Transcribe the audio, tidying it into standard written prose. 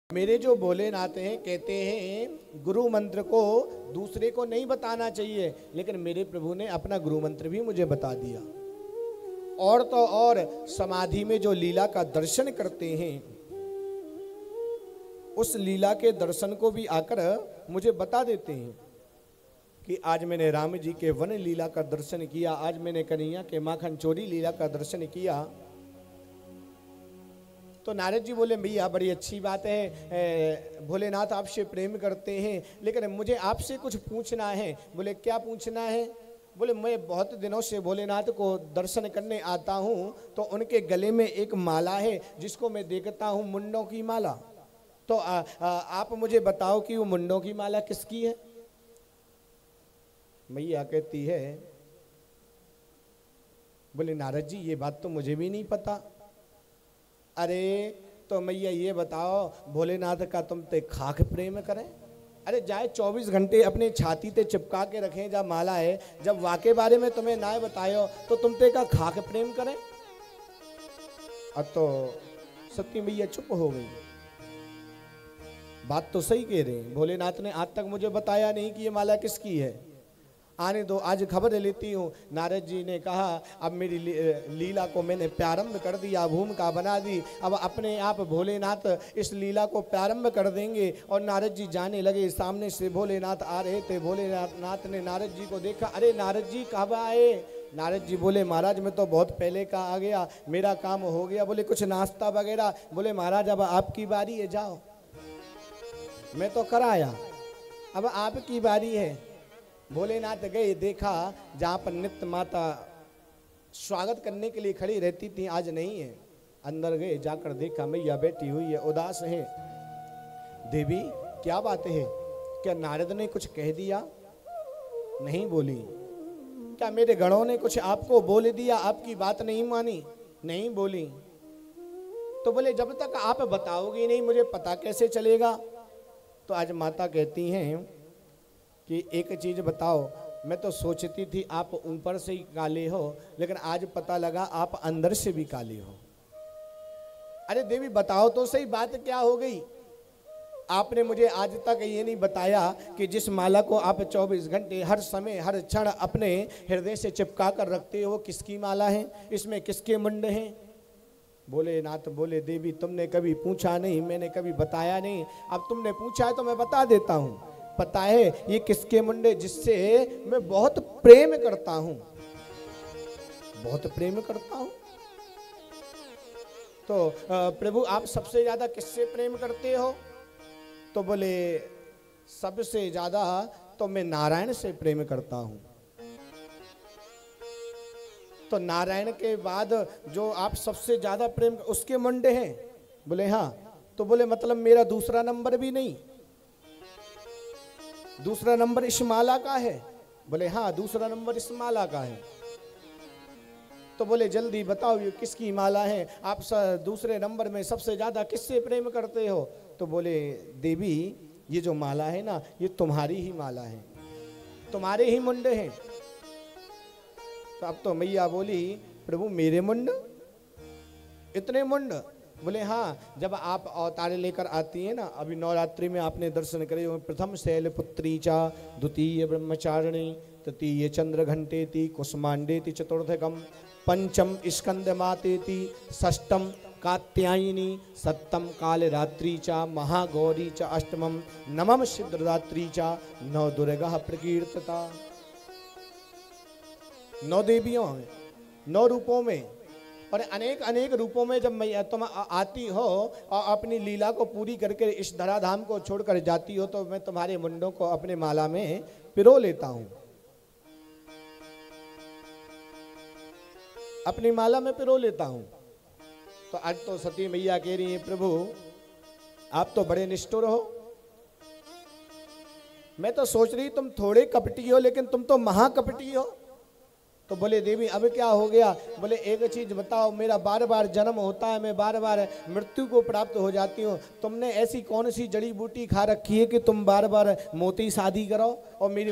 मेरे जो भोलेनाथ हैं कहते हैं गुरु मंत्र को दूसरे को नहीं बताना चाहिए, लेकिन मेरे प्रभु ने अपना गुरु मंत्र भी मुझे बता दिया। और तो और समाधि में जो लीला का दर्शन करते हैं, उस लीला के दर्शन को भी आकर मुझे बता देते हैं कि आज मैंने राम जी के वन लीला का दर्शन किया, आज मैंने कन्हैया के माखन चोरी लीला का दर्शन किया। तो नारद जी बोले भैया बड़ी अच्छी बात है, भोलेनाथ आपसे प्रेम करते हैं, लेकिन मुझे आपसे कुछ पूछना है। बोले क्या पूछना है? बोले मैं बहुत दिनों से भोलेनाथ को दर्शन करने आता हूँ, तो उनके गले में एक माला है जिसको मैं देखता हूँ मुंडों की माला। तो आप मुझे बताओ कि वो मुंडों की माला किसकी है? मैया कहती है, बोले नारद जी ये बात तो मुझे भी नहीं पता। अरे तो मैया ये बताओ भोलेनाथ का तुम ते खाक प्रेम करें? अरे जाए 24 घंटे अपने छाती ते चिपका के रखें जब माला है, जब वाके बारे में तुम्हें ना बतायो तो तुम ते का खाक प्रेम करें? अब तो सती मैया चुप हो गई। बात तो सही कह रहे हैं, भोलेनाथ ने आज तक मुझे बताया नहीं कि ये माला किसकी है। आने दो, आज खबर लेती हूँ। नारद जी ने कहा अब मेरी लीला को मैंने प्रारंभ कर दिया, भूमिका बना दी, अब अपने आप भोलेनाथ इस लीला को प्रारंभ कर देंगे। और नारद जी जाने लगे, सामने से भोलेनाथ आ रहे थे। भोलेनाथ ने नारद जी को देखा, अरे नारद जी कब आए? नारद जी बोले महाराज मैं तो बहुत पहले का आ गया, मेरा काम हो गया। बोले कुछ नाश्ता वगैरह? बोले महाराज अब आपकी बारी है, जाओ, मैं तो कर आया, अब आपकी बारी है। भोलेनाथ गए, देखा जहाँ पर नित्य माता स्वागत करने के लिए खड़ी रहती थी आज नहीं है। अंदर गए, जाकर देखा मैया बैठी हुई है, उदास है। देवी क्या बात है? क्या नारद ने कुछ कह दिया? नहीं बोली। क्या मेरे गणों ने कुछ आपको बोल दिया, आपकी बात नहीं मानी? नहीं बोली। तो बोले जब तक आप बताओगे नहीं मुझे पता कैसे चलेगा? तो आज माता कहती हैं कि एक चीज बताओ, मैं तो सोचती थी आप ऊपर से ही काले हो, लेकिन आज पता लगा आप अंदर से भी काले हो। अरे देवी बताओ तो सही, बात क्या हो गई? आपने मुझे आज तक ये नहीं बताया कि जिस माला को आप 24 घंटे हर समय हर क्षण अपने हृदय से चिपका कर रखते हो, किसकी माला है? इसमें किसके मुंड हैं? भोलेनाथ बोले देवी तुमने कभी पूछा नहीं, मैंने कभी बताया नहीं, अब तुमने पूछा है तो मैं बता देता हूँ। पता है ये किसके मुंडे? जिससे मैं बहुत प्रेम करता हूं, बहुत प्रेम करता हूं। तो प्रभु आप सबसे ज्यादा किससे प्रेम करते हो? तो बोले सबसे ज्यादा तो मैं नारायण से प्रेम करता हूं। तो नारायण के बाद जो आप सबसे ज्यादा प्रेम उसके मुंडे हैं? बोले हाँ। तो बोले मतलब मेरा दूसरा नंबर भी नहीं? दूसरा नंबर इस माला का है? बोले हाँ दूसरा नंबर इस माला का है। तो बोले जल्दी बताओ ये किसकी माला है? आप दूसरे नंबर में सबसे ज्यादा किससे प्रेम करते हो? तो बोले देवी ये जो माला है ना, ये तुम्हारी ही माला है, तुम्हारे ही मुंड हैं। तो अब तो मैया बोली प्रभु मेरे मुंड, इतने मुंड? बोले हाँ, जब आप अवतार लेकर आती हैं ना, अभी नवरात्रि में आपने दर्शन करे हो, प्रथम शैलपुत्री चा, द्वितीय ब्रह्मचारिणी, तृतीय चंद्र घंटेति, कुसुमांडेति चतुर्थकम, पंचम स्कंद मातेति, षष्टम कात्यायनी, सप्तम काल रात्रि चा, महागौरी चा, अष्टमम नवम सिद्धरात्रि चा, नौ दुर्गा प्रकीर्तता। 9 देवियों, 9 रूपों में और अनेक अनेक रूपों में जब मैं तुम आती हो और अपनी लीला को पूरी करके इस धराधाम को छोड़कर जाती हो, तो मैं तुम्हारे मुंडों को अपने माला में पिरो लेता हूं, अपनी माला में पिरो लेता हूं। तो आज तो सती मैया कह रही है प्रभु आप तो बड़े निष्ठुर हो, मैं तो सोच रही तुम थोड़े कपटी हो, लेकिन तुम तो महाकपटी हो। तो बोले देवी अब क्या हो गया? बोले एक चीज बताओ, मेरा बार बार जन्म होता है, मैं बार बार मृत्यु को प्राप्त हो जाती हूँ, तुमने ऐसी कौन सी जड़ी बूटी खा रखी है कि तुम बार बार मोती शादी करो और मेरी